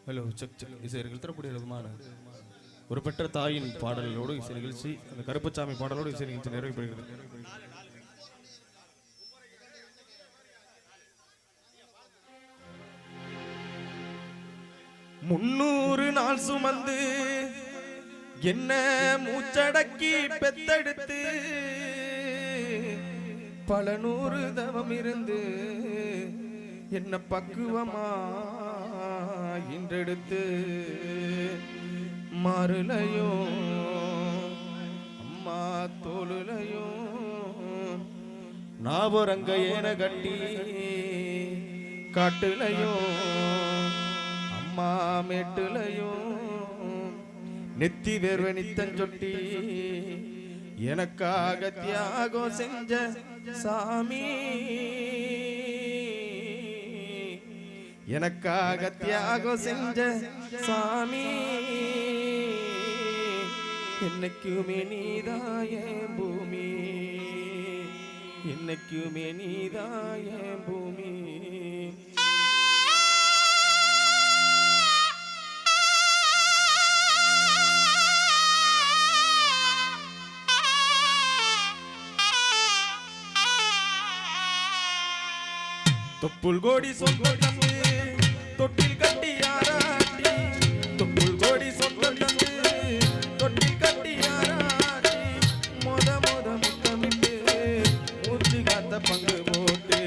Hello check check இசை நிகழ்த்தக்கூடிய விதமான ஒரு பெற்ற தாயின் பாடலோடு இசை நிகழ்ச்சி அந்த கருப்பசாமி பாடலோடு இசை நிகழ்ச்சி நிறைவு பெறுகிறது. முன்னூறு நாள் சுமந்து என்ன மூச்சடக்கி பெத்தெடுத்து பல நூறு தவம் இருந்து என்ன பக்குவமா இன்றெடுத்து மாறுலையோ அம்மா தோளுலையோ நாவரங்க ஏன கட்டி காட்டுலையோ அம்மா மேட்டுலையோ நெத்தி வேர்வை நித்தஞ்சொட்டி எனக்காக தியாகம் செஞ்ச சாமி, எனக்காக தியாகம் செஞ்ச சாமி, என்னைக்குமே நீதாய பூமி, என்னைக்குமே நீதாய பூமி. தொப்புள் கோடி சொந்தம் தந்து தொட்டில் கட்டி ஆராட்டி, தொப்புள் கோடி சொந்தம் தந்து தொட்டில் கட்டி ஆராட்டி, மொத மொத முத்தமிட்டு மூச்சு காத்த பங்கு போட்டு,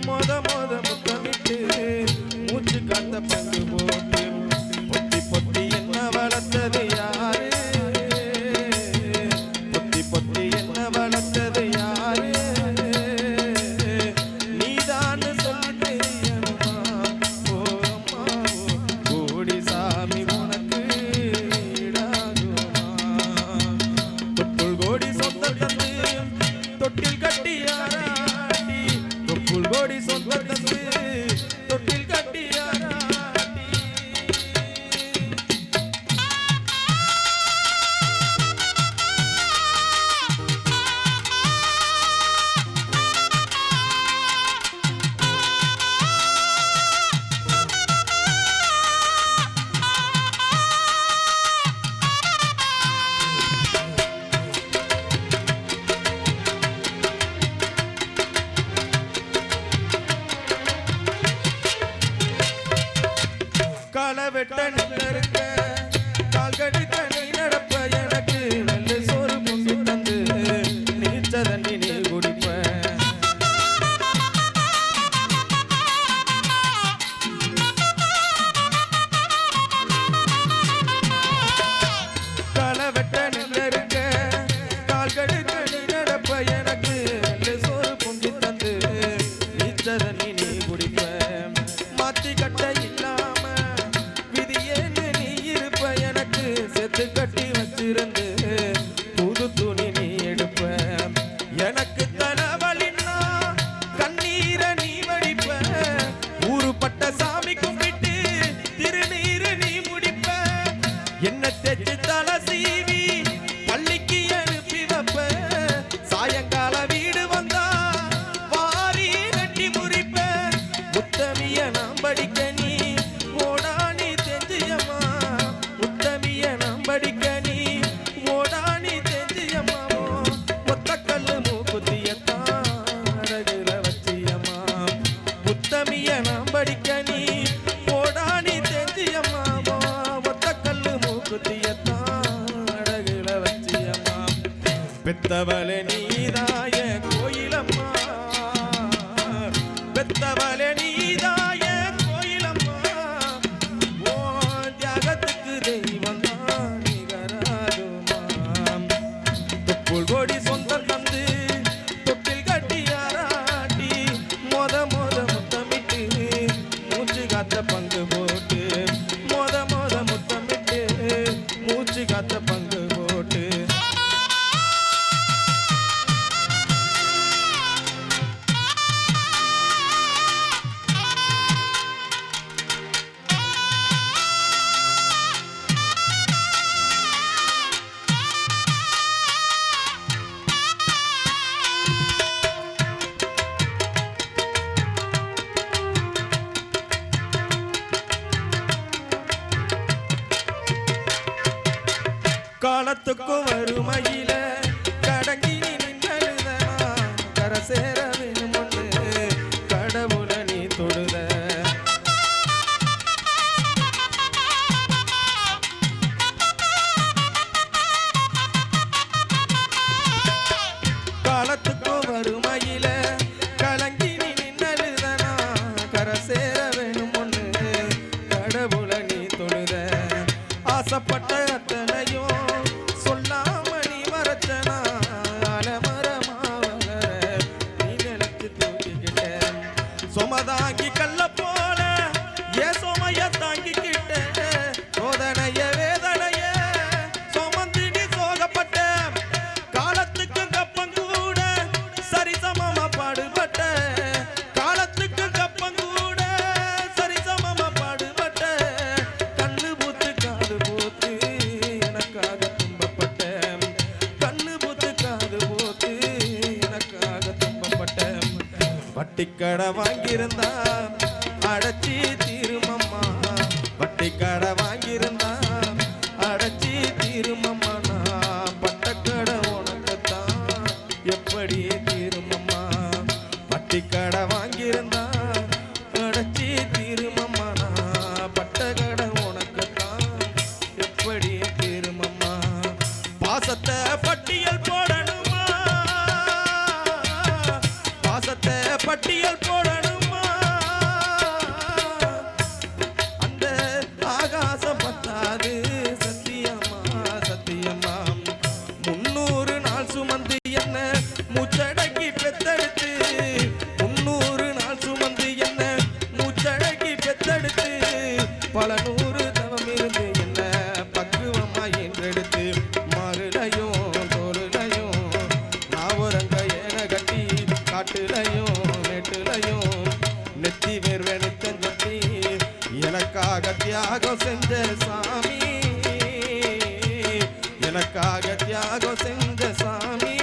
மொத மொத முத்தமிட்டு மூச்சு காத்த பங்கு போட்டு, பொத்தி பொத்தி என்ன வளர்த்தது யாரு, பொத்தி பொத்தி என்ன வளர்த்தது யாரு, தொட்டில் கட்டி ஆராட்டி, தொப்புள் கோடி சொந்தம் தந்து தொட்டில் கட்டி ஆராட்டி. களவெட்ட நின்றிருக்க கால் கடிக்க நீ நடப்ப, எனக்கு நல்ல சோறு பொங்கி தந்து நீச்ச தண்ணி நீ குடிப்ப, களவெட்ட நின்றிருக்க கால் கடிக்க நீ நடப்ப, எனக்கு நல்ல சோறு பொங்கி தந்து நீச்ச தண்ணி நீ குடிப்ப, மாத்தி கட்ட இல்லாம செத்து கட்டி வச்சிருந்து புது துணி நீ எடுப்ப, எனக்கு தலைவலின்னா கண்ணீரை நீ வடிப்ப, ஊருப்பட்ட சாமி கும்பிட்டு திருநீரு நீ முடிப்ப, என்ன தெச்சு தலை சீவி பள்ளிக்கு அனுப்பி வைப்ப, சாயங்கால வீடு வந்தா வாரி கட்டி முறிப்ப, முத்தமிய நாம் படிக்க நீ ஓடா நீ தெஞ்சியம்மா, முத்தமிய நாம் படிக்க நீ ஓடா நீ தெஞ்சியம்மாவோ, ஒத்த கல்லு மூக்குத்தியத்தான் அழகுல வச்சியம்மா, முத்தமிய நாம் படிக்க நீ ஓடா நீ தெஞ்சியம்மாவோ, ஒத்த கல்லு மூக்குத்தியத்தான் அழகுல வச்சியம்மா, பெத்தவளே நீதாய கோயிலம்மா, பெத்தவளே நீதாய கோயிலம்மா, ஓ தியாகத்துக்கு தெய்வம் தான் நிகராகுமாம், தொப்புள் கோடி சொந்தம் தந்து தொட்டில் கட்டி ஆராட்டி, மொத மொத முத்தமிட்டு மூச்சு காத்த பங்கு போட்டு, மொத மொத முத்தமிட்டு மூச்சு காத்த பங்கு போட்டு. காலத்துக்கும் வறுமையில கடங்கி நின்னழுத கரை சேர வேணும்னு கடவுள நீ தொழுத காலத்துக்கும் வறுமையில கலங்கி நின்னழுத கரை சேர வேணும்னு கடவுள நீ தொழுத ஆசைப்பட்ட அத்தனையும் சொல்லாம நீ மறைச்சனா அலமரமாவர நீ நினைச்சு தூக்கிக்கிட்ட சுமதாங்கி கல்ல போல ஏ சுமைய தாங்கிக்கிட்ட சோதனைய வேதனைய சுமந்து நீ சோகப்பட்ட காலத்துக்கு கப்பங்கூட சரிசமமா பாடுபட்ட காலத்துக்கு கப்பங்கூட சரிசமமா பாடுபட்ட கண்ணு பூத்து காது பூத்து எனக்காக துன்பப்பட்ட கண்ணு பூத்து காது பூத்து எனக்காக துன்பப்பட்ட வட்டிக்கடை வாங்கியிருந்தா அடைச்சி தீருமம்மா வட்டிக்கடை வாங்கியிருந்தா அடைச்சி தீருமம்மா நான் பட்டக்கடை உனக்குத்தான் எப்படி தீருமம்மா வட்டிக்கடை வாங்கியிருந்தா அடைச்சி தீருமம்மா நான் பட்டக்கடை உனக்குத்தான் எப்படி தீருமம்மா பாசத்தை பட்டியல் போடணுமா பாசத்தை பட்டியல் போடணுமா அந்த ஆகாசம் பத்தாது சத்தியமா சத்தியமா 300 நாள் சுமந்து என்ன மூச்சடக்கி பெத்தெடுத்து 300 நாள் சுமந்து என்ன மூச்சடக்கி பெத்தெடுத்து பல நூறு தவம் இருந்து என்ன பக்குவமா என்றெடுத்து மருளையும் தோருளையும் நாவரங்க ஏன கட்டி காட்டுலையும் நெட்டுலையும் நெத்தி வேர்வை நித்தஞ்சொட்டி எனக்காக தியாகம் செஞ்ச சாமி எனக்காக தியாகம் செஞ்ச சாமி